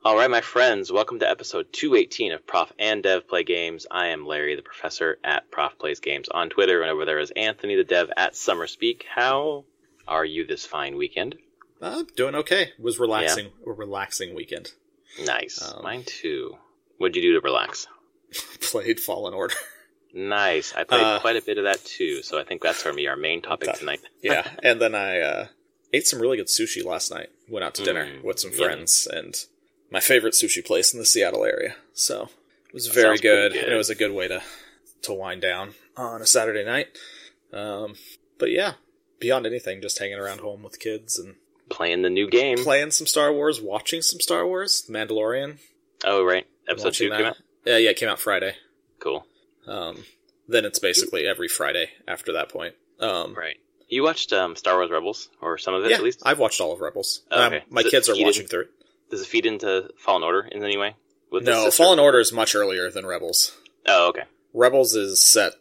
All right, my friends, welcome to episode 218 of Prof and Dev Play Games. I am Larry, the professor at Prof Plays Games on Twitter, and over there is Anthony, the dev at SummerSpeak. How are you this fine weekend? Doing okay. It was relaxing. Yeah. A relaxing weekend. Nice. Mine too. What'd you do to relax? Played Fallen Order. Nice. I played quite a bit of that too, so I think that's going to be our main topic tonight. Yeah, and then I ate some really good sushi last night. Went out to dinner with some friends, and my favorite sushi place in the Seattle area. So it was very good, and it was a good way to wind down on a Saturday night. But yeah, beyond anything, just hanging around home with kids and playing the new game. Playing some Star Wars, watching some Star Wars, The Mandalorian. Oh, right. Episode 2 came out? Yeah, it came out Friday. Cool. Then it's basically every Friday after that point. Right. You watched Star Wars Rebels, or some of it at least? I've watched all of Rebels. Okay. My kids are watching through it. Does it feed into Fallen Order in any way? No, Fallen Order is much earlier than Rebels. Oh, okay. Rebels is set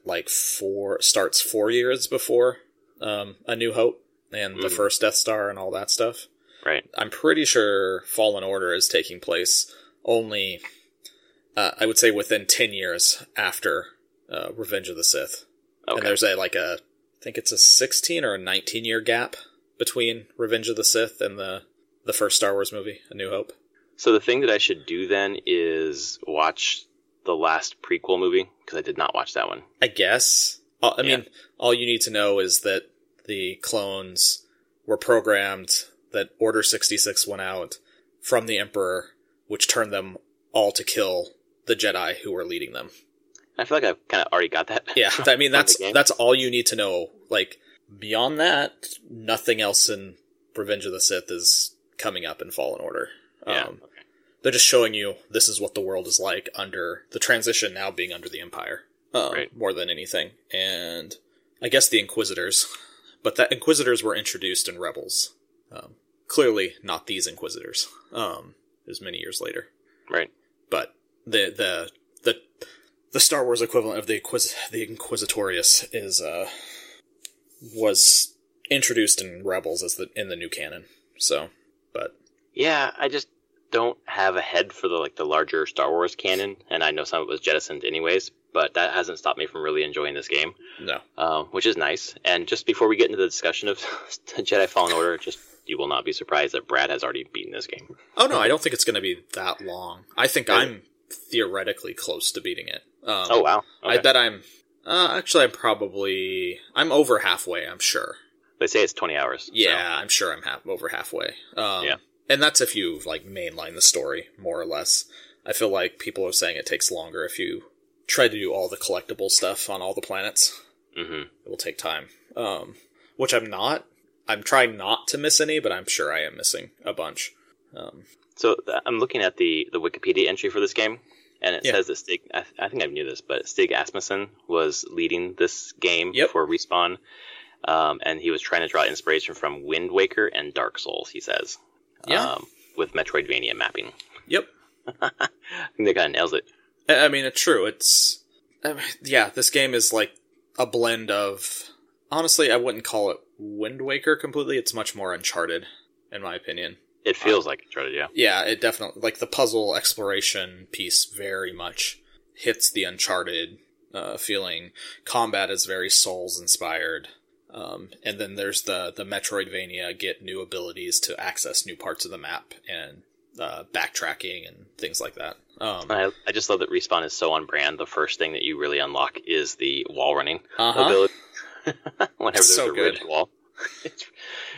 starts 4 years before A New Hope and the first Death Star and all that stuff. Right. I'm pretty sure Fallen Order is taking place only, I would say, within 10 years after Revenge of the Sith. Okay. And there's I think it's a 16 or a 19-year gap between Revenge of the Sith and the first Star Wars movie, A New Hope. So the thing that I should do then is watch the last prequel movie, because I did not watch that one. I guess. I mean, all you need to know is that the clones were programmed, that Order 66 went out from the Emperor, which turned them all to kill the Jedi who were leading them. I feel like I've kind of already got that. Yeah, I mean, that's all you need to know. Like, beyond that, nothing else in Revenge of the Sith is coming up in Fallen Order. Okay. They're just showing you this is what the world is like under the transition now being under the Empire. More than anything. And I guess the Inquisitors. But the Inquisitors were introduced in Rebels. Clearly not these Inquisitors. It was many years later. Right. But the Star Wars equivalent of the Inquisitorius was introduced in Rebels in the new canon. So, but yeah, I just don't have a head for the larger Star Wars canon, and I know some of it was jettisoned anyways, but that hasn't stopped me from really enjoying this game. No. Which is nice. And just before we get into the discussion of Jedi Fallen Order, you will not be surprised that Brad has already beaten this game. Oh no, I don't think it's going to be that long. I think I'm theoretically close to beating it. Oh wow. Okay. I bet I'm over halfway, I'm sure. They say it's 20 hours. Yeah, so. I'm sure I'm over halfway. Yeah. And that's if you mainline the story, more or less. I feel like people are saying it takes longer if you try to do all the collectible stuff on all the planets. Mm-hmm. It will take time. Which I'm not. I'm trying not to miss any, but I'm sure I am missing a bunch. So I'm looking at the Wikipedia entry for this game, and it says that Stig, I think I knew this, but Stig Asmussen was leading this game for Respawn, and he was trying to draw inspiration from Wind Waker and Dark Souls, he says. With Metroidvania mapping. Yep. I think that kind of nails it. I mean, it's true. This game is like a blend of... Honestly, I wouldn't call it Wind Waker completely. It's much more Uncharted, in my opinion. It feels like Uncharted, yeah. Yeah, it definitely... Like, the puzzle exploration piece very much hits the Uncharted feeling. Combat is very Souls-inspired. And then there's the Metroidvania, get new abilities to access new parts of the map, and backtracking and things like that. I just love that Respawn is so on brand. The first thing that you really unlock is the wall running ability. Whenever there's a ridge wall.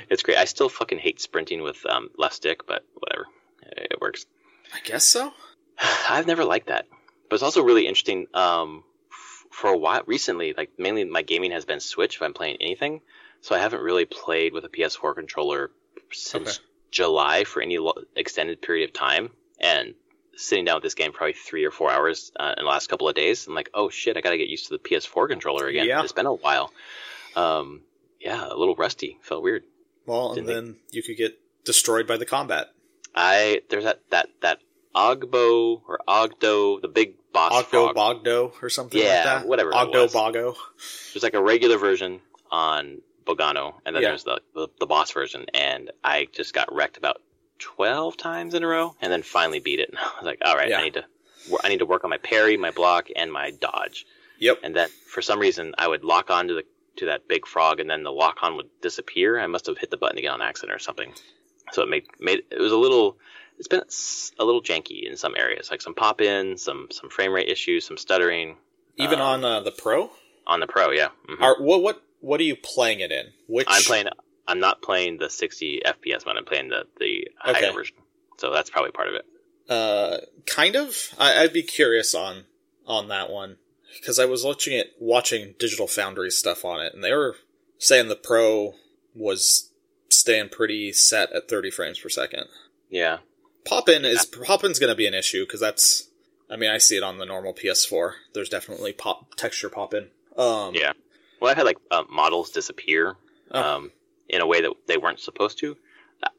It's great. I still fucking hate sprinting with left stick, but whatever. It works. I guess so. I've never liked that. But it's also really interesting. For a while, recently, mainly my gaming has been Switch if I'm playing anything. So I haven't really played with a PS4 controller since July for any extended period of time. And sitting down with this game probably 3 or 4 hours in the last couple of days, I'm like, oh shit, I gotta get used to the PS4 controller again. Yeah. It's been a while. A little rusty. Felt weird. Well, and then you could get destroyed by the combat. There's that Ogbo or Ogdo, the big boss frog. Bogdo or something like that. Whatever. Ogdo Bogo. There's like a regular version on Bogano, and then there's the boss version, and I just got wrecked about 12 times in a row, and then finally beat it. And I was like, all right, Yeah. I need to work on my parry, my block, and my dodge. Yep. And then for some reason, I would lock on to that big frog, and then the lock on would disappear. I must have hit the button again on accident or something. So it was a little. It's been a little janky in some areas, like some pop-in, some frame rate issues, some stuttering. Even on the Pro? On the Pro, yeah. Mm-hmm. What are you playing it in? I'm not playing the 60 FPS mode. I'm playing the higher version. So that's probably part of it. Kind of. I'd be curious on that one, because I was watching Digital Foundry stuff on it, and they were saying the Pro was staying pretty set at 30 frames per second. Yeah. Pop-in's going to be an issue, because that's, I mean, I see it on the normal PS4. There's definitely texture pop-in. Yeah. Well, I've had models disappear in a way that they weren't supposed to,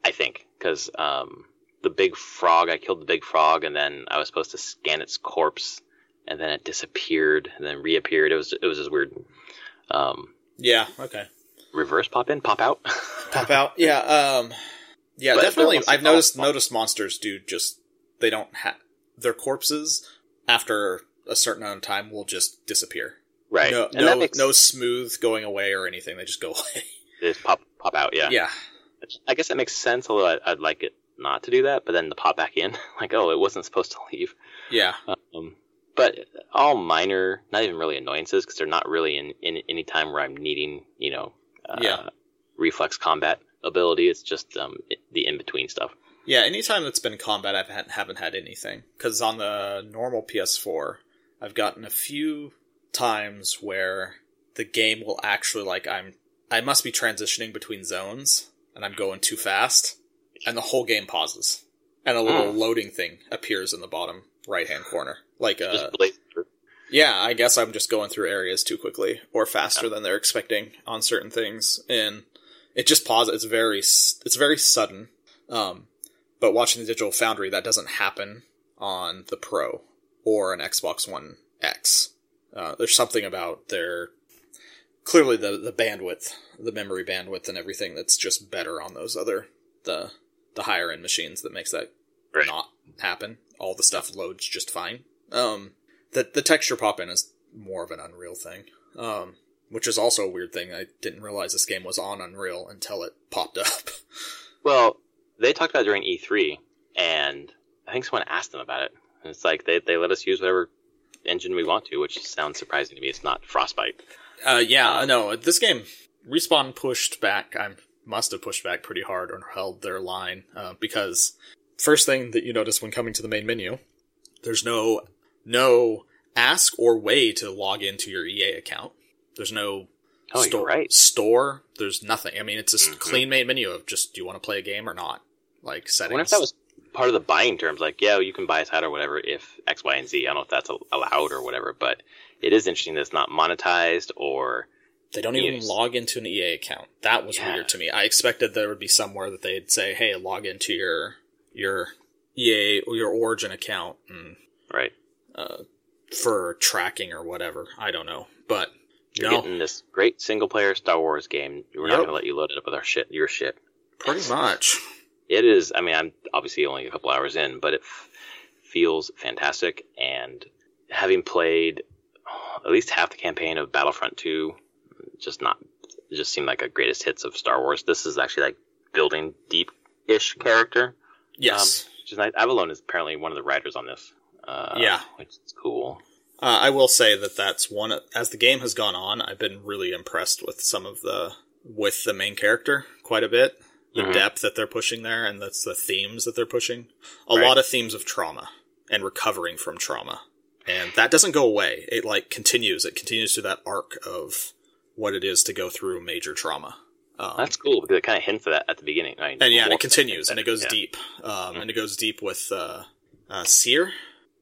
I think, because the big frog, I killed the big frog, and then I was supposed to scan its corpse, and then it disappeared, and then reappeared. It was just weird. Yeah, okay. Reverse pop-in? Pop-out? Pop-out, yeah. Yeah, but definitely. I've noticed monsters do they don't have their corpses after a certain amount of time will just disappear. Right. No smooth going away or anything. They just go away. They just pop out. Yeah. Yeah. I guess that makes sense. Although I'd like it not to do that, but then to pop back in, like, oh, it wasn't supposed to leave. Yeah. But all minor, not even really annoyances, because they're not really in any time where I'm needing, reflex combat ability. It's just the in-between stuff. Yeah, anytime that's been combat, I haven't had anything. Because on the normal PS4, I've gotten a few times where the game will actually, I must be transitioning between zones, and I'm going too fast, and the whole game pauses. And a little loading thing appears in the bottom right-hand corner. Yeah, I guess I'm just going through areas too quickly, or faster than they're expecting on certain things, and it just pauses. It's very sudden. But watching the Digital Foundry, that doesn't happen on the Pro or an Xbox One X. There's something about clearly the bandwidth, the memory bandwidth and everything that's just better on those the higher end machines that makes that not happen. All the stuff loads just fine. The texture pop-in is more of an Unreal thing. Which is also a weird thing. I didn't realize this game was on Unreal until it popped up. Well, they talked about it during E3, and I think someone asked them about it. And it's like, they let us use whatever engine we want to, which sounds surprising to me. It's not Frostbite. No, this game, Respawn pushed back. I must have pushed back pretty hard or held their line, because first thing that you notice when coming to the main menu, there's no ask or way to log into your EA account. There's no store. There's nothing. I mean, it's a clean main menu of just, do you want to play a game or not? Like, settings. I wonder if that was part of the buying terms. Like, yeah, you can buy a side or whatever if X, Y, and Z. I don't know if that's allowed or whatever, but it is interesting that it's not monetized or... They don't even log into an EA account. That was weird to me. I expected there would be somewhere that they'd say, hey, log into your EA or your Origin account. Right. For tracking or whatever. I don't know. But... You're getting this great single-player Star Wars game. We're not going to let you load it up with your shit. Pretty much. It is. I mean, I'm obviously only a couple hours in, but it feels fantastic. And having played at least half the campaign of Battlefront 2, it just seemed like a greatest hits of Star Wars. This is actually like building deep-ish character. Yes. Which is nice. Avalon is apparently one of the writers on this. Which is cool. I will say that's one, as the game has gone on, I've been really impressed with with the main character quite a bit. The depth that they're pushing there, and that's the themes that they're pushing. A lot of themes of trauma and recovering from trauma. And that doesn't go away. It continues. It continues to that arc of what it is to go through major trauma. That's cool, because it kind of hints at that at the beginning. And it continues, and it goes deep. And it goes deep with Seer.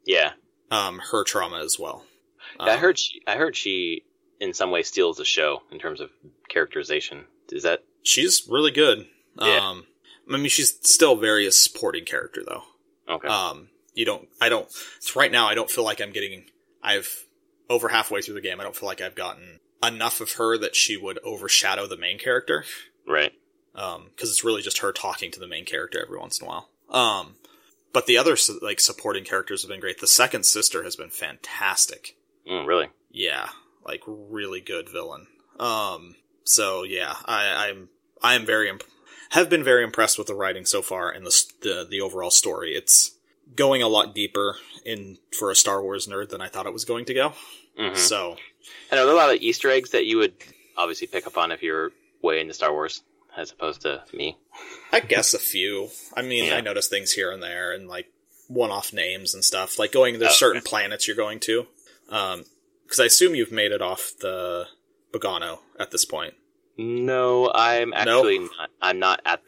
Yeah. Her trauma as well. I heard she in some way steals the show in terms of characterization. Is that? She's really good. Yeah. I mean, she's still very a supporting character though. Okay. Right now I don't feel like I've over halfway through the game, I don't feel like I've gotten enough of her that she would overshadow the main character. Right. Because it's really just her talking to the main character every once in a while. But the other like supporting characters have been great. The second sister has been fantastic. Really? Yeah, like really good villain. So yeah, I am have been very impressed with the writing so far and the overall story. It's going a lot deeper for a Star Wars nerd than I thought it was going to go. Mm-hmm. So, and are there a lot of Easter eggs that you would obviously pick up on if you're way into Star Wars, as opposed to me? I guess a few. I mean, yeah. I noticed things here and there, and like one-off names and stuff. Like there's certain planets you're going to. Because I assume you've made it off the Bogano at this point. No, I'm actually not. I'm not at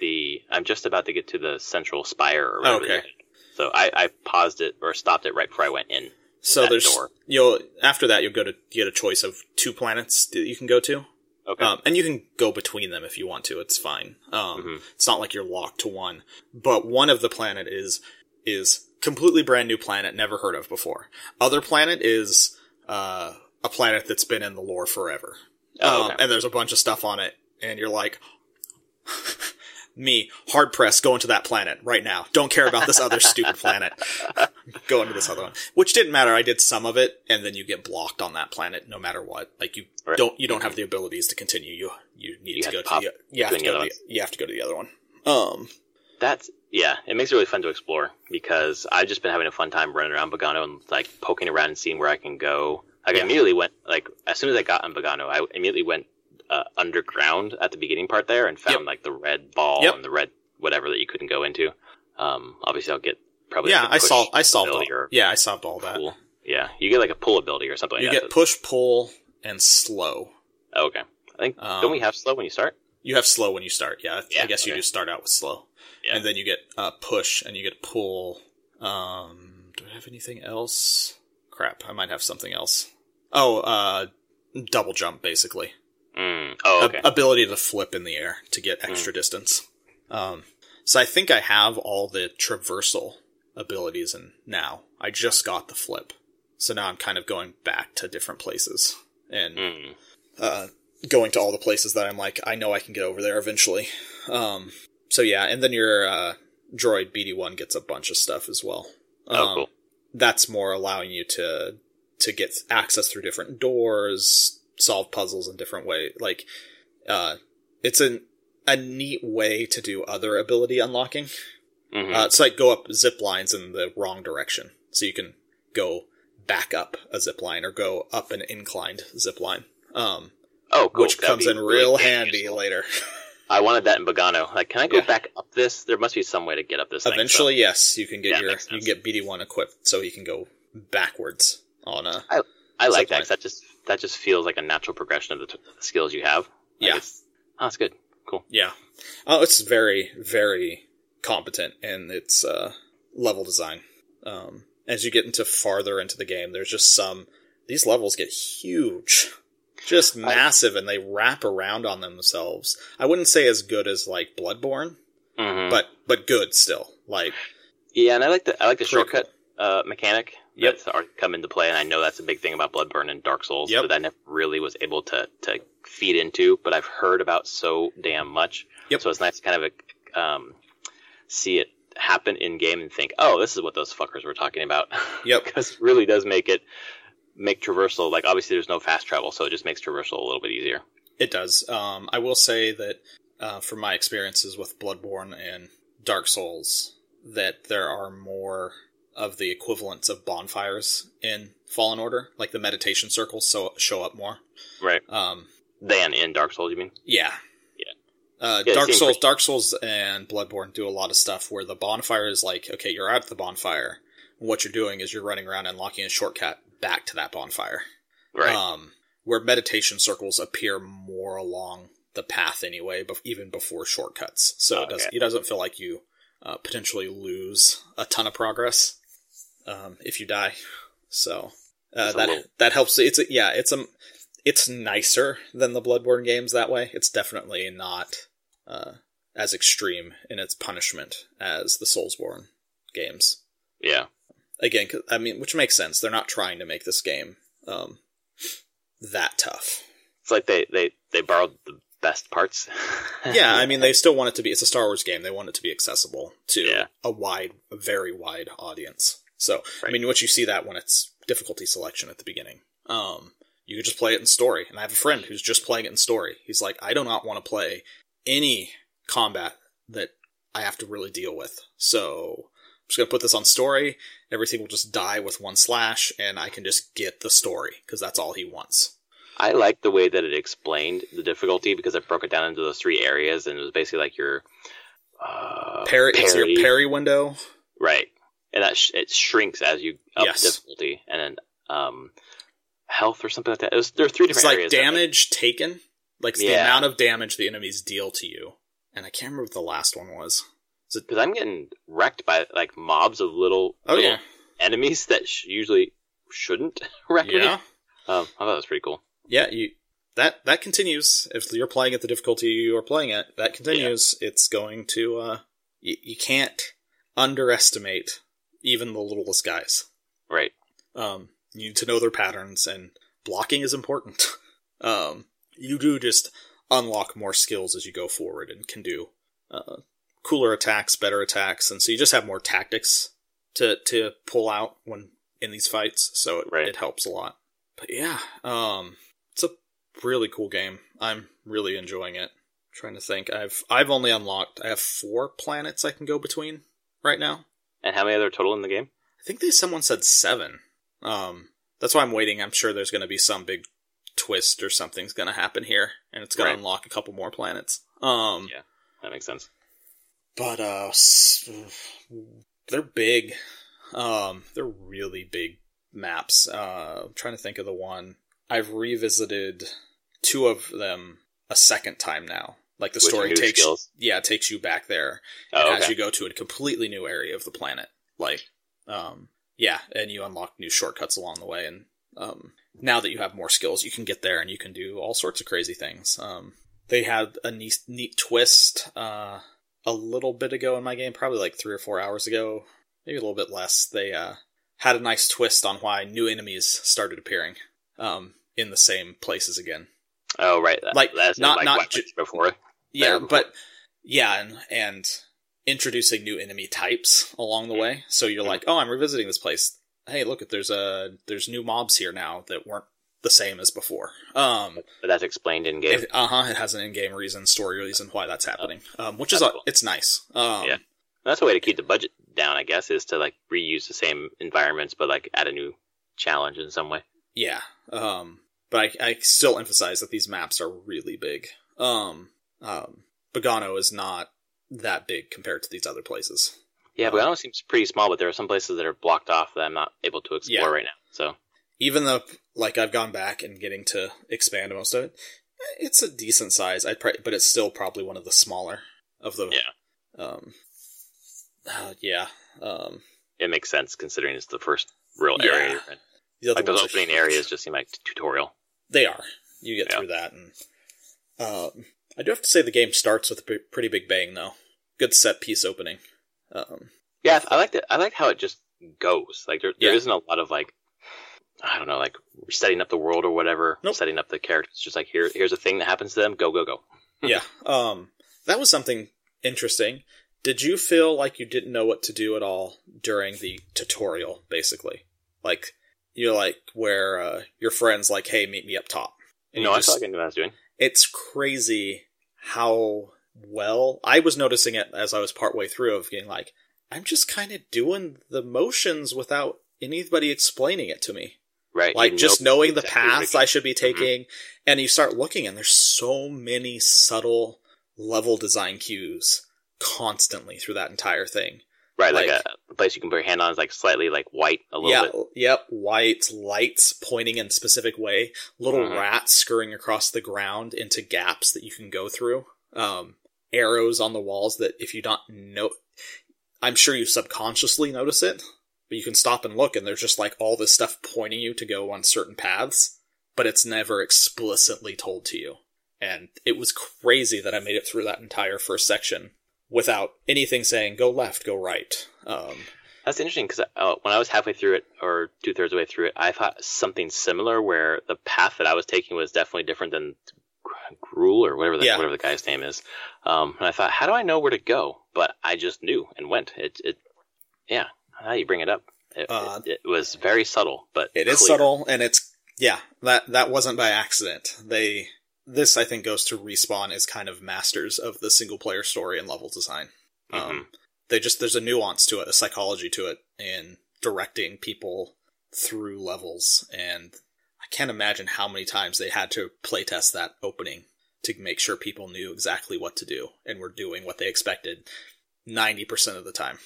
I'm just about to get to the central spire or whatever. Okay. So I paused it or stopped it right before I went in. So after that you'll get a choice of 2 planets that you can go to. Okay. And you can go between them if you want to. It's fine. It's not like you're locked to one. But one of the planet is completely brand new planet, never heard of before. Other planet is a planet that's been in the lore forever. Okay. And there's a bunch of stuff on it, and you're like, me, hard pressed, go into that planet right now. Don't care about this other stupid planet. Go into this other one. Which didn't matter. I did some of it, and then you get blocked on that planet no matter what. Like you don't have the abilities to continue. You need to go to you have to go to the other one. It makes it really fun to explore because I've just been having a fun time running around Bogano and like poking around and seeing where I can go. Like I immediately went, like as soon as I got on Bogano, I immediately went underground at the beginning part there and found like the red ball and the red whatever that you couldn't go into. Obviously I'll get probably I solved all that. Pull. Yeah, you get like a pull ability or something. You get push, pull, and slow. Oh, okay, I think don't we have slow when you start? You have slow when you start. Yeah, I guess you do start out with slow, and then you get push and you get pull. Do I have anything else? Crap, I might have something else. Oh, double jump, basically. Okay. Ability to flip in the air to get extra distance. So I think I have all the traversal abilities and now. I just got the flip. So now I'm kind of going back to different places. And going to all the places that I'm like, I know I can get over there eventually. So yeah, and then your droid BD-1 gets a bunch of stuff as well. Cool. That's more allowing you to get access through different doors, solve puzzles in different ways. Like, it's a neat way to do other ability unlocking. Mm-hmm. It's like go up zip lines in the wrong direction. So you can go back up a zip line or go up an inclined zip line. Cool. Which comes in real handy later. I wanted that in Bogano. Like, can I go back up this? There must be some way to get up this thing. Eventually, yes. You can get you can get BD-1 equipped so he can go backwards on a I like that, because that just feels like a natural progression of the skills you have. Like it's good. Cool. Yeah. Oh, it's very, very competent in its level design. As you get farther into the game, there's just these levels get huge. Just massive, and they wrap around on themselves. I wouldn't say as good as like Bloodborne, but good still. Like, yeah, and I like the shortcut mechanic that's already come into play, and I know that's a big thing about Bloodborne and Dark Souls that I never really was able to feed into, but I've heard about so damn much. So it's nice to kind of see it happen in game and think, oh, this is what those fuckers were talking about. Because it really does make traversal, like, obviously there's no fast travel, so it just makes traversal a little bit easier. It does. I will say that from my experiences with Bloodborne and Dark Souls, that there are more of the equivalents of bonfires in Fallen Order, like the meditation circles show up more. Right. Than in Dark Souls, you mean? Yeah. Dark Souls and Bloodborne do a lot of stuff where the bonfire is like, okay, you're at the bonfire. What you're doing is you're running around and unlocking a shortcut back to that bonfire. Right. Where meditation circles appear more along the path anyway, even before shortcuts. So it doesn't feel like you potentially lose a ton of progress if you die. So that helps. It's nicer than the Bloodborne games that way. It's definitely not as extreme in its punishment as the Soulsborne games. Yeah. Again, I mean, which makes sense. They're not trying to make this game that tough. It's like they borrowed best parts. Yeah, I mean, they still want it to be, it's a Star Wars game. They want it to be accessible to a very wide audience. So, right. I mean, what you see that when it's difficulty selection at the beginning. You could just play it in story. And I have a friend who's just playing it in story. He's like, I do not want to play any combat that I have to really deal with. So I'm just going to put this on story. Everything will just die with one slash, and I can just get the story, because that's all he wants. I like the way that it explained the difficulty, because it broke it down into those 3 areas, and it was basically like your parry. It's your parry window. Right. And that it shrinks as you up difficulty. And then health or something like that. There are 3 different areas. It's like damage taken. Like the amount of damage the enemies deal to you. And I can't remember what the last one was. Because I'm getting wrecked by like mobs of little enemies that usually shouldn't wreck me. I thought that was pretty cool. Yeah, that continues. If you're playing at the difficulty you are playing at, that continues. Yeah. It's going to... you can't underestimate even the littlest guys. Right. You need to know their patterns, and blocking is important. You do just unlock more skills as you go forward and can do cooler attacks, better attacks, and so you just have more tactics to pull out when in these fights, so it helps a lot. But yeah, it's a really cool game. I'm really enjoying it. I'm trying to think. I've only unlocked, I have 4 planets I can go between right now. And how many are total in the game? I think someone said 7. That's why I'm waiting. I'm sure there's going to be some big twist or something's going to happen here, and it's going to unlock a couple more planets. Yeah, that makes sense. But they're big. They're really big maps. I'm trying to think of the one. I've revisited 2 of them a second time now. Like the story takes you back there as you go to a completely new area of the planet. Like, and you unlock new shortcuts along the way. And now that you have more skills, you can get there and you can do all sorts of crazy things. They had a neat twist a little bit ago in my game, probably like 3 or 4 hours ago, maybe a little bit less. They had a nice twist on why new enemies started appearing in the same places again. Oh, right. That's not before. Yeah, and introducing new enemy types along the way. So you're like, oh, I'm revisiting this place. Hey, look, there's new mobs here now that weren't the same as before. But that's explained in game. It has an in-game reason, story reason why that's happening. Which is cool. It's nice. Yeah, that's a way to keep the budget down, I guess, is to like reuse the same environments, but like add a new challenge in some way. Yeah. But I still emphasize that these maps are really big. Bogano is not that big compared to these other places. Yeah, Bogano seems pretty small, but there are some places that are blocked off that I'm not able to explore right now. So even though, like, I've gone back and getting to expand most of it, it's a decent size. But it's still probably one of the smaller of the. Yeah. It makes sense considering it's the first real area. Like those opening areas just seem like tutorial. They are. You get through that, and I do have to say the game starts with a pretty big bang, though. Good set piece opening. Yeah, I liked it. I liked how it just goes. Like there isn't a lot of like, I don't know, like setting up the world or whatever. Nope. Setting up the characters. Just like here's a thing that happens to them. Go. Yeah. That was something interesting. Did you feel like you didn't know what to do at all during the tutorial? Basically, like you're like where your friend's like, "Hey, meet me up top." And I felt like I knew what I was doing. It's crazy how well I was noticing it as I was partway through of being like, I'm just kind of doing the motions without anybody explaining it to me. Right. Like just knowing the paths I should be taking. And you start looking and there's so many subtle level design cues constantly through that entire thing. Right. Like a place you can put your hand on is like slightly like white a little bit. Yep. White lights pointing in a specific way. Little rats scurrying across the ground into gaps that you can go through. Arrows on the walls that if you don't know, I'm sure you subconsciously notice it, but you can stop and look and there's just like all this stuff pointing you to go on certain paths, but it's never explicitly told to you. And it was crazy that I made it through that entire first section without anything saying go left, go right. That's interesting because when I was halfway through it or 2/3 of the way through it, I thought something similar where the path that I was taking was definitely different than Gruul or whatever the guy's name is. And I thought, how do I know where to go? But I just knew and went. Yeah. Now you bring it up. It was very subtle, but it is subtle, and that wasn't by accident. This I think goes to Respawn as kind of masters of the single player story and level design. There's a nuance to it, a psychology to it, in directing people through levels, and I can't imagine how many times they had to playtest that opening to make sure people knew exactly what to do and were doing what they expected 90% of the time.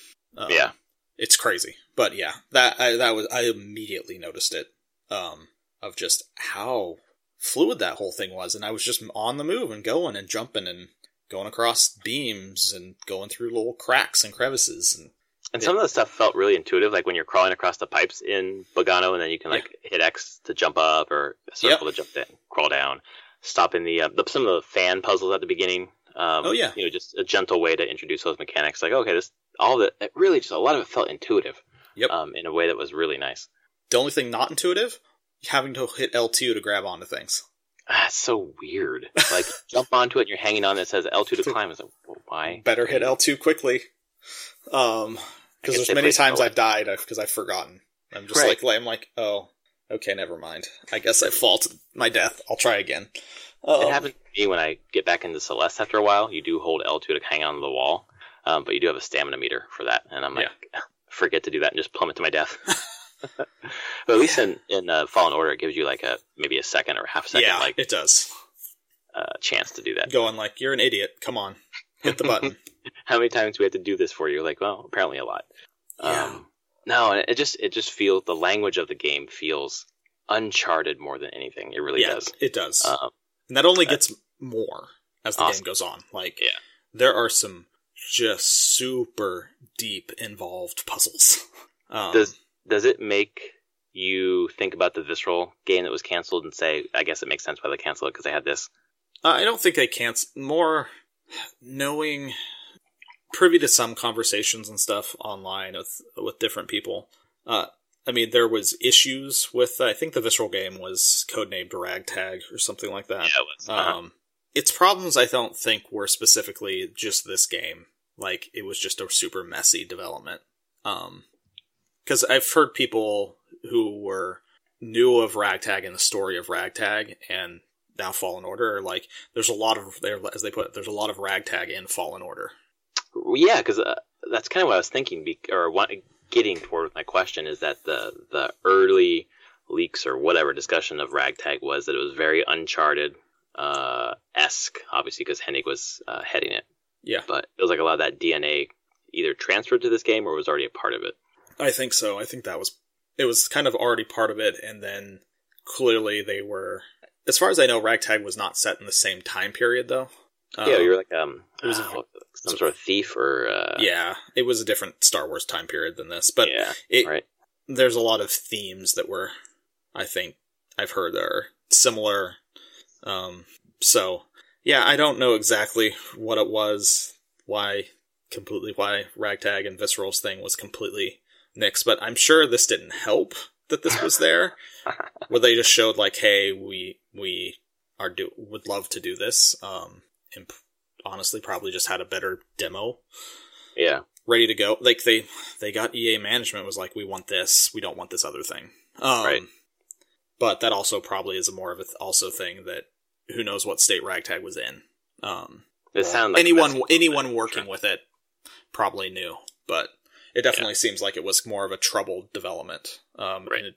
It's crazy. But yeah, I immediately noticed it, of just how fluid that whole thing was, and I was just on the move and going and jumping and going across beams and going through little cracks and crevices. And some of the stuff felt really intuitive, like when you're crawling across the pipes in Bogano, and then you can hit X to jump up or circle to jump down, crawl down. Stopping some of the fan puzzles at the beginning. Just a gentle way to introduce those mechanics. Like, okay, a lot of it felt intuitive. Yep. In a way that was really nice. The only thing not intuitive, having to hit L2 to grab onto things. That's so weird. Like, jump onto it and you're hanging on, it says L2 to climb. It's like, well, why? Better hit L2 quickly. Because there's many times I've died because I've forgotten. I'm just I'm like, oh, okay, never mind. I guess I fall to my death. I'll try again. It happens to me when I get back into Celeste after a while. You do hold L2 to hang on the wall, but you do have a stamina meter for that. And I'm like, forget to do that and just plummet to my death. But at least in Fallen Order, it gives you like maybe a second or half a second. Yeah, it does. Chance to do that. Going like, you're an idiot. Come on. Hit the button. How many times do we have to do this for you? Like, well, apparently a lot. No, and it just feels, the language of the game feels Uncharted more than anything. It really does. It does. And that only gets more as the game goes on. Like, there are some just super deep involved puzzles. Does it make you think about the Visceral game that was canceled and say, I guess it makes sense why they canceled it because they had this? I don't think they canceled. More knowing, privy to some conversations and stuff online with different people. I mean, there was issues with, I think the Visceral game was codenamed Ragtag or something like that. Yeah, it was. Its problems, I don't think, were specifically just this game. Like, it was just a super messy development. Because I've heard people who knew of Ragtag and the story of Ragtag and now Fallen Order are like, there's a lot of, as they put it, there's a lot of Ragtag in Fallen Order. Yeah, because that's kind of what I was thinking, getting toward my question, is that the early leaks or whatever discussion of Ragtag was that it was very Uncharted esque, obviously because Hennig was heading it. Yeah. But it was like a lot of that DNA either transferred to this game or was already a part of it. I think so. I think it was kind of already part of it, and then clearly they were, as far as I know, Ragtag was not set in the same time period, though. You were like it was some sort of thief or... Yeah, it was a different Star Wars time period than this, but there's a lot of themes that were, I think, I've heard are similar. So, yeah, I don't know exactly what it was, why Ragtag and Visceral's thing was completely nixed, but I'm sure this didn't help that this was there, where they just showed like, hey, we would love to do this, and honestly probably just had a better demo ready to go. Like they got EA management was like, we want this, we don't want this other thing. Right. But that also probably is a more of also thing that who knows what state Ragtag was in. It sounded like anyone working with it probably knew, but it definitely seems like it was more of a troubled development. And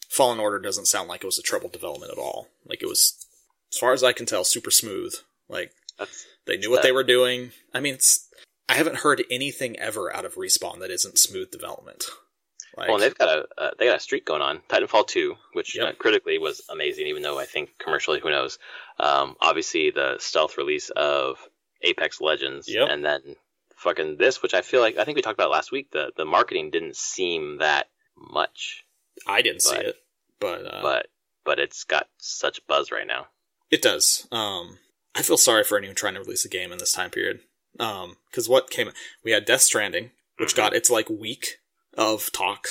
Fallen Order doesn't sound like it was a troubled development at all. Like, it was, as far as I can tell, super smooth. Like, they knew what they were doing. I mean, I haven't heard anything ever out of Respawn that isn't smooth development. Like, well, they've got a streak going on. Titanfall 2, which critically was amazing, even though I think commercially, who knows. Obviously, the stealth release of Apex Legends, and then fucking this, which I think we talked about last week. The marketing didn't seem that much. I didn't see it, but it's got such buzz right now. It does. I feel sorry for anyone trying to release a game in this time period. Because we had Death Stranding, which got its like week of talk,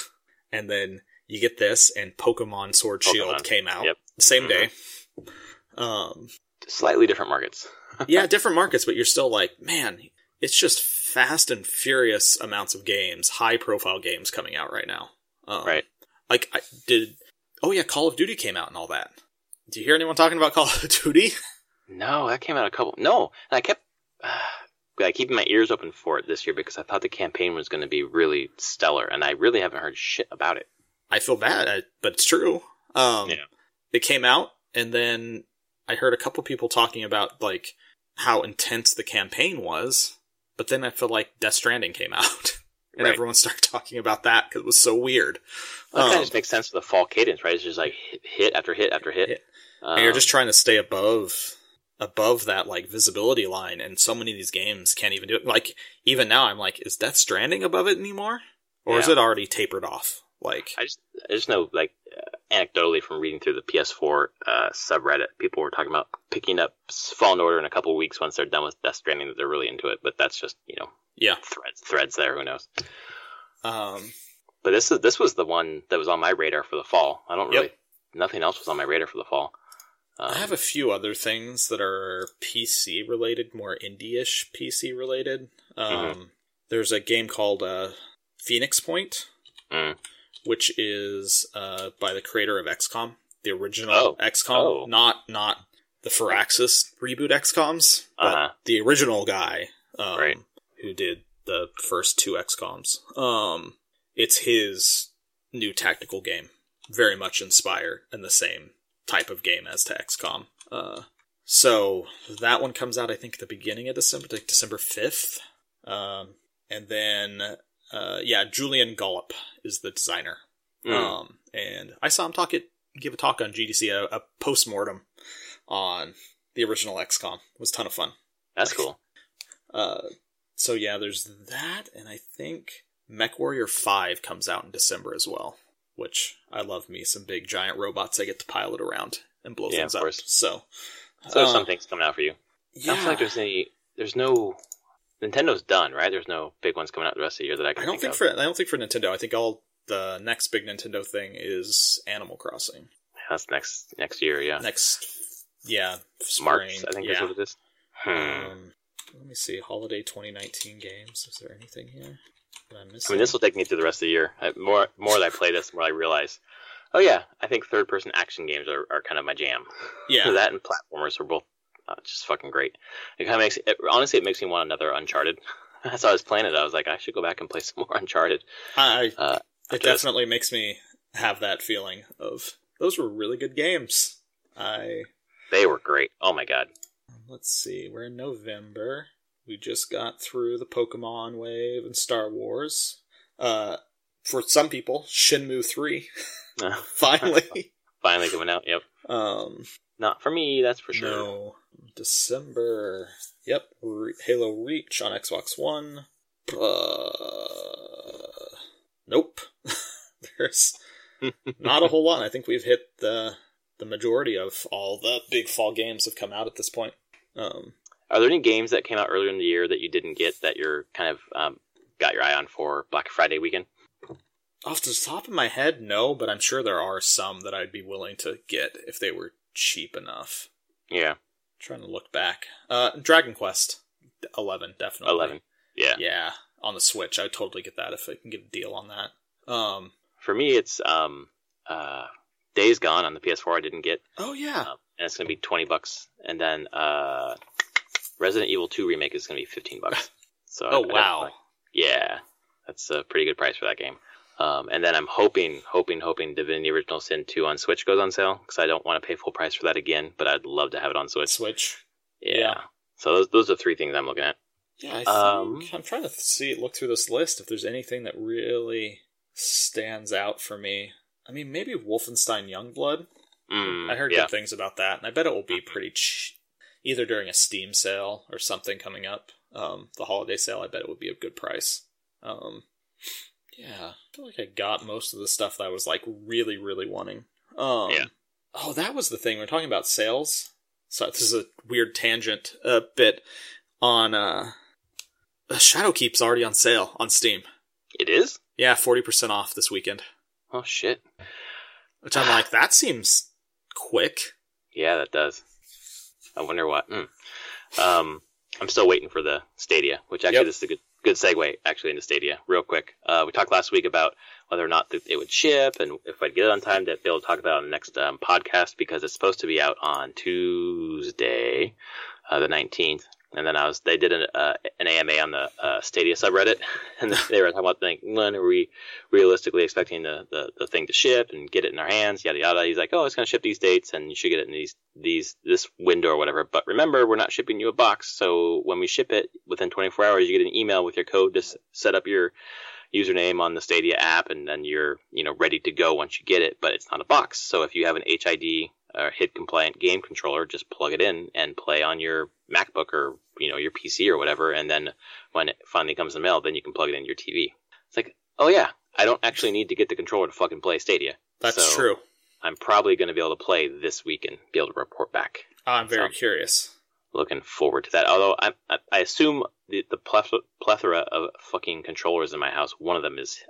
and then you get this, and Pokemon Sword Shield came out the same day. slightly different markets. Yeah, different markets, but you're still like, man, it's just fast and furious amounts of games, high-profile games coming out right now. Right. Like, oh yeah, Call of Duty came out and all that. Do you hear anyone talking about Call of Duty? No, that came out No, and I kept keeping my ears open for it this year because I thought the campaign was going to be really stellar, and I really haven't heard shit about it. I feel bad, but it's true. It came out, and then I heard a couple people talking about like how intense the campaign was, but then I feel like Death Stranding came out, and everyone started talking about that because it was so weird. Well, that kind of just makes sense for the fall cadence, right? It's just like hit after hit after hit. And you're just trying to stay above that like visibility line, and so many of these games can't even do it. Like even now, I'm like, is Death Stranding above it anymore, or is it already tapered off? Like I just know like anecdotally from reading through the PS4 subreddit, people were talking about picking up Fallen Order in a couple of weeks once they're done with Death Stranding, that they're really into it. But that's just threads there. Who knows? But this was the one that was on my radar for the fall. I don't really. Nothing else was on my radar for the fall. I have a few other things that are PC related, more indie-ish PC related. There's a game called Phoenix Point, which is by the creator of XCOM, the original XCOM, not the Firaxis reboot XCOMs, but the original guy who did the first two XCOMs. It's his new tactical game, very much inspired in the same type of game as to XCOM. So that one comes out, I think, at the beginning of December, like December 5th. And then, Julian Gollop is the designer. And I saw him give a talk on GDC, a post-mortem on the original XCOM. It was a ton of fun. That's cool. So yeah, there's that, and I think MechWarrior 5 comes out in December as well, which I love me some big giant robots I get to pilot around and blow things up. So some things coming out for you. Yeah. I don't feel like there's no Nintendo's done, right? There's no big ones coming out the rest of the year that I can think of. I don't think for Nintendo. I think all the next big Nintendo thing is Animal Crossing. That's next year, yeah. Spring. March, I think is what it is. Let me see. Holiday 2019 games. Is there anything here that I'm missing? I mean, this will take me through the rest of the year. More that I play this, the more I realize, oh yeah, I think third-person action games are kind of my jam. Yeah. That and platformers are both just fucking great. It kind of makes it makes me want another Uncharted. As I was playing it, I was like, I should go back and play some more Uncharted. It definitely makes me have that feeling of those were really good games. They were great. Oh my god. Let's see. We're in November. We just got through the Pokemon wave and Star Wars. For some people, Shenmue 3. Finally. Finally coming out, yep. Not for me, that's for sure. No. December. Yep. Halo Reach on Xbox One. Nope. There's not a whole lot. I think we've hit the majority of all the big fall games have come out at this point. Are there any games that came out earlier in the year that you didn't get that you're kind of got your eye on for Black Friday weekend? Off the top of my head, no, but I'm sure there are some that I'd be willing to get if they were cheap enough. Yeah. Trying to look back. Dragon Quest 11, definitely. 11, yeah. Yeah, on the Switch. I would totally get that if I can get a deal on that. For me, it's Days Gone on the PS4 I didn't get. Oh, yeah. And it's going to be $20. And then Resident Evil 2 Remake is going to be $15. So wow. Yeah, that's a pretty good price for that game. And then I'm hoping Divinity Original Sin 2 on Switch goes on sale, because I don't want to pay full price for that again, but I'd love to have it on Switch. Yeah. So those are three things I'm looking at. Yeah, I think I'm trying to look through this list if there's anything that really stands out for me. I mean, maybe Wolfenstein Youngblood. I heard good things about that, and I bet it will be pretty cheap, either during a Steam sale or something coming up. The holiday sale, I bet it would be a good price. Yeah, I feel like I got most of the stuff that I was like really, really wanting. Oh, that was the thing. We're talking about sales. So this is a weird tangent bit on Shadowkeep's already on sale on Steam. It is? Yeah, 40% off this weekend. Oh shit. Which I'm like, that seems quick. Yeah, that does. I wonder what. I'm still waiting for the Stadia, which actually this is a good segue actually into Stadia. Real quick, we talked last week about whether or not it would ship, and if I'd get it on time to be able to talk about it on the next podcast, because it's supposed to be out on Tuesday, the 19th. And then they did an AMA on the Stadia subreddit, and they were talking about when are we realistically expecting the thing to ship and get it in our hands, yada yada. He's like, oh, it's going to ship these dates, and you should get it in this window or whatever. But remember, we're not shipping you a box, so when we ship it within 24 hours, you get an email with your code to set up your username on the Stadia app, and then you're ready to go once you get it. But it's not a box, so if you have an HID HID compliant game controller, just plug it in and play on your MacBook or your PC or whatever, and then when it finally comes in the mail, then you can plug it into your TV. It's like, oh yeah, I don't actually need to get the controller to fucking play Stadia. That's true. I'm probably going to be able to play this week and be able to report back. I'm very curious. Looking forward to that. Although I assume the plethora of fucking controllers in my house, one of them is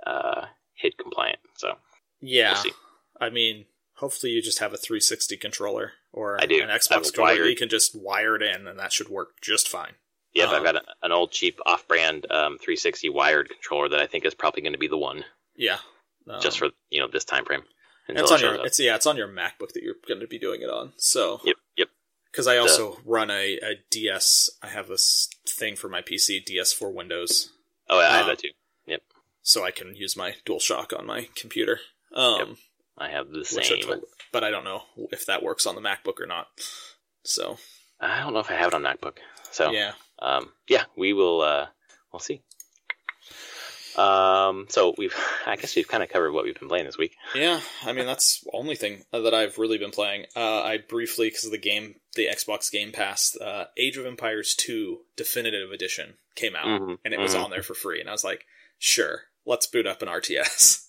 HID compliant. So yeah, we'll see. I mean, hopefully you just have a 360 controller or an I do. Xbox controller. You can just wire it in, and that should work just fine. Yep, I've got an old cheap off-brand 360 wired controller that I think is probably going to be the one. Yeah, just for this time frame. It's on your MacBook that you're going to be doing it on. So yep. Because I also run a DS. I have this thing for my PC, DS for Windows. Oh, yeah, I have that too. Yep. So I can use my DualShock on my computer. Yep. I have the same. But I don't know if that works on the MacBook or not. So I don't know if I have it on MacBook. So yeah. We will. We'll see. So I guess we've kind of covered what we've been playing this week. Yeah, I mean that's the only thing that I've really been playing. I briefly, because of the Xbox Game Pass, Age of Empires 2 Definitive Edition came out, and it was on there for free, and I was like, sure, let's boot up an RTS,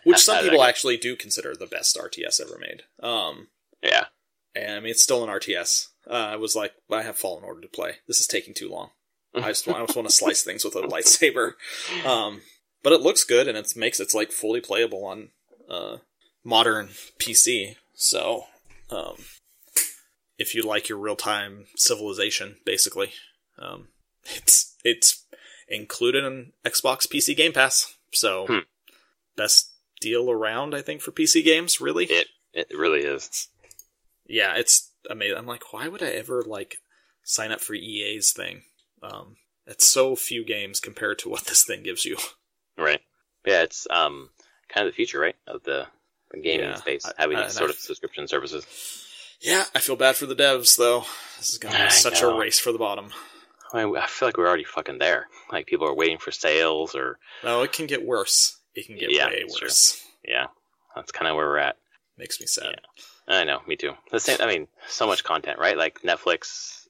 which some people actually do consider the best RTS ever made. Yeah, and I mean it's still an RTS. I was like, I have Fallen Order to play. This is taking too long. I just want to slice things with a lightsaber. But it looks good, and it makes it like fully playable on modern PC. So, if you like your real-time Civilization, basically, it's included in Xbox PC Game Pass. So, best deal around, I think, for PC games. Really, it really is. Yeah, it's amazing. I'm like, why would I ever sign up for EA's thing? It's so few games compared to what this thing gives you. Right. Yeah, it's kind of the future, right, of the gaming space, having these sort of subscription services. Yeah, I feel bad for the devs, though. This is going to be such a race for the bottom. I feel like we're already fucking there. Like, people are waiting for sales or... No, it can get worse. It can get way worse. True. Yeah, that's kind of where we're at. Makes me sad. Yeah. I know, me too. The same. I mean, so much content, right? Like Netflix...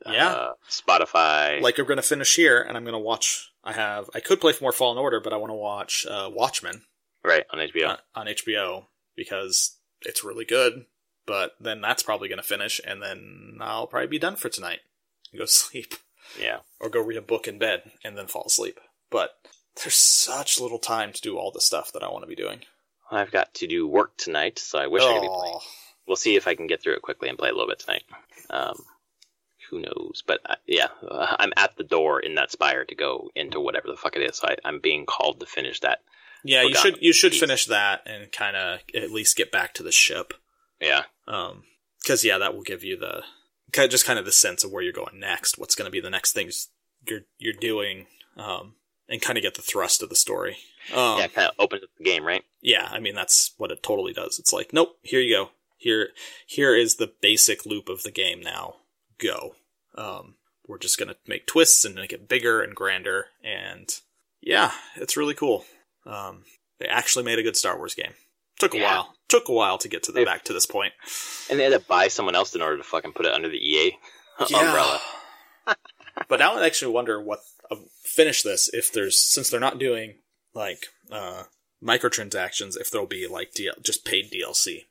Spotify. Like, I'm going to finish here, and I'm going to watch... I could play for more Fallen Order, but I want to watch Watchmen. Right, on HBO. On HBO, because it's really good, but then that's probably going to finish, and then I'll probably be done for tonight. And go sleep. Yeah. Or go read a book in bed, and then fall asleep. But there's such little time to do all the stuff that I want to be doing. I've got to do work tonight, so I wish I could be playing. We'll see if I can get through it quickly and play a little bit tonight. Who knows? But I'm at the door in that spire to go into whatever the fuck it is. So I'm being called to finish that. Yeah, you should finish that and kind of at least get back to the ship. Yeah. Because that will give you the kind of the sense of where you're going next. What's going to be the next things you're doing, and kind of get the thrust of the story. Kind of opens up the game, right? Yeah, I mean that's what it totally does. It's like, nope, here you go. Here is the basic loop of the game now. Go. We're just gonna make twists and make it bigger and grander, and it's really cool. They actually made a good Star Wars game. Took a while to get back to this point, and they had to buy someone else in order to fucking put it under the EA umbrella. But now I actually wonder finish this since they're not doing microtransactions, if there'll be just paid DLC.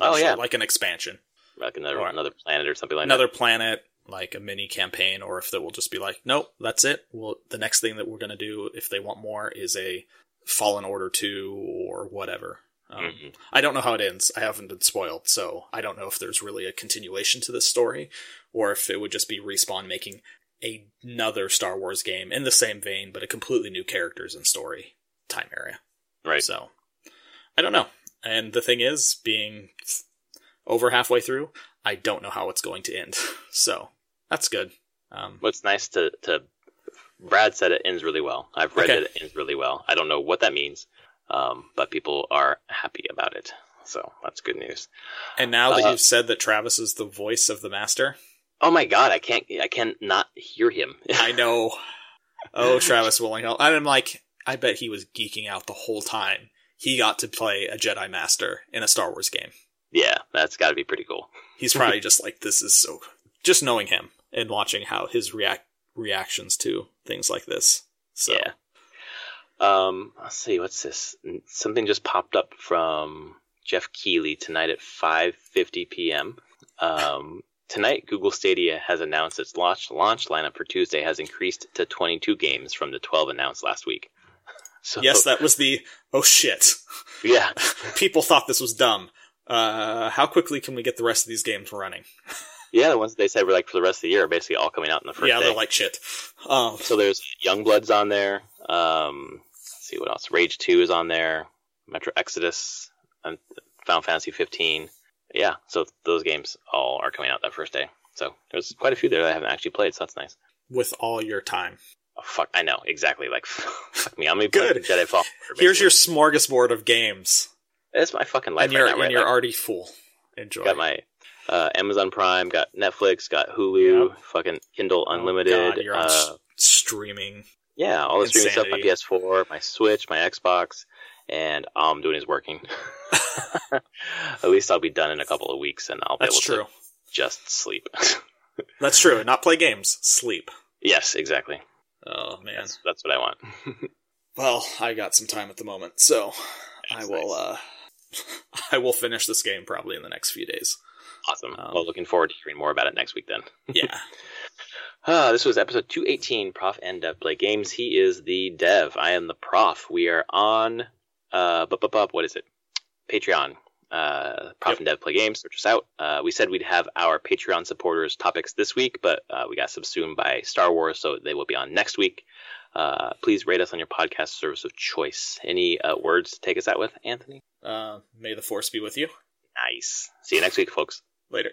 Like an expansion, like another planet or something like that. Another planet. Like a mini campaign, or if it will just be like, nope, that's it. Well, the next thing that we're going to do, if they want more, is a Fallen Order 2 or whatever. I don't know how it ends. I haven't been spoiled, so I don't know if there's really a continuation to this story, or if it would just be Respawn making another Star Wars game in the same vein, but a completely new characters and story time area. Right. So, I don't know. And the thing is, being over halfway through, I don't know how it's going to end. So, that's good. What's nice to Brad said it ends really well. I've read that it ends really well. I don't know what that means, but people are happy about it. So that's good news. And now that you've said that Travis is the voice of the Master, oh my God, I can't not hear him. I know. Oh, Travis Willingham. I'm like, I bet he was geeking out the whole time he got to play a Jedi Master in a Star Wars game. Yeah, that's got to be pretty cool. He's probably just like, this is so... Just knowing him and watching how his reactions to things like this. So. Yeah. Let's see, what's this? Something just popped up from Jeff Keighley tonight at 5:50 p.m. Tonight, Google Stadia has announced its launch lineup for Tuesday has increased to 22 games from the 12 announced last week. So, yes, that was the, oh shit. Yeah. People thought this was dumb. How quickly can we get the rest of these games running? Yeah, the ones they said were like for the rest of the year are basically all coming out in the first day. Yeah, they're like shit. So there's Youngbloods on there. Let's see what else. Rage 2 is on there. Metro Exodus, and Final Fantasy 15. Yeah, so those games all are coming out that first day. So there's quite a few there that I haven't actually played, so that's nice. With all your time. Oh, fuck, I know, exactly. Like, fuck me, I'm going to play Jedi Fallen Order. Here's your smorgasbord of games. It's my fucking life and you're already full. Enjoy. Got my Amazon Prime, got Netflix, got Hulu, fucking Kindle Unlimited. Oh God, you're on streaming. Yeah, all the streaming stuff, my PS4, my Switch, my Xbox, and all I'm doing is working. At least I'll be done in a couple of weeks, and I'll be able to just sleep. That's true. Not play games, sleep. Yes, exactly. Oh, man. That's what I want. Well, I got some time at the moment, so I will finish this game probably in the next few days. Awesome. Well, looking forward to hearing more about it next week then. Yeah. This was episode 218, Prof and Dev Play Games. He is the Dev. I am the Prof. We are on, what is it? Patreon. Prof and Dev Play Games. Search us out. We said we'd have our Patreon supporters topics this week, but we got subsumed by Star Wars, so they will be on next week. Please rate us on your podcast service of choice. Any words to take us out with, Anthony? May the Force be with you. Nice. See you next week, folks. Later.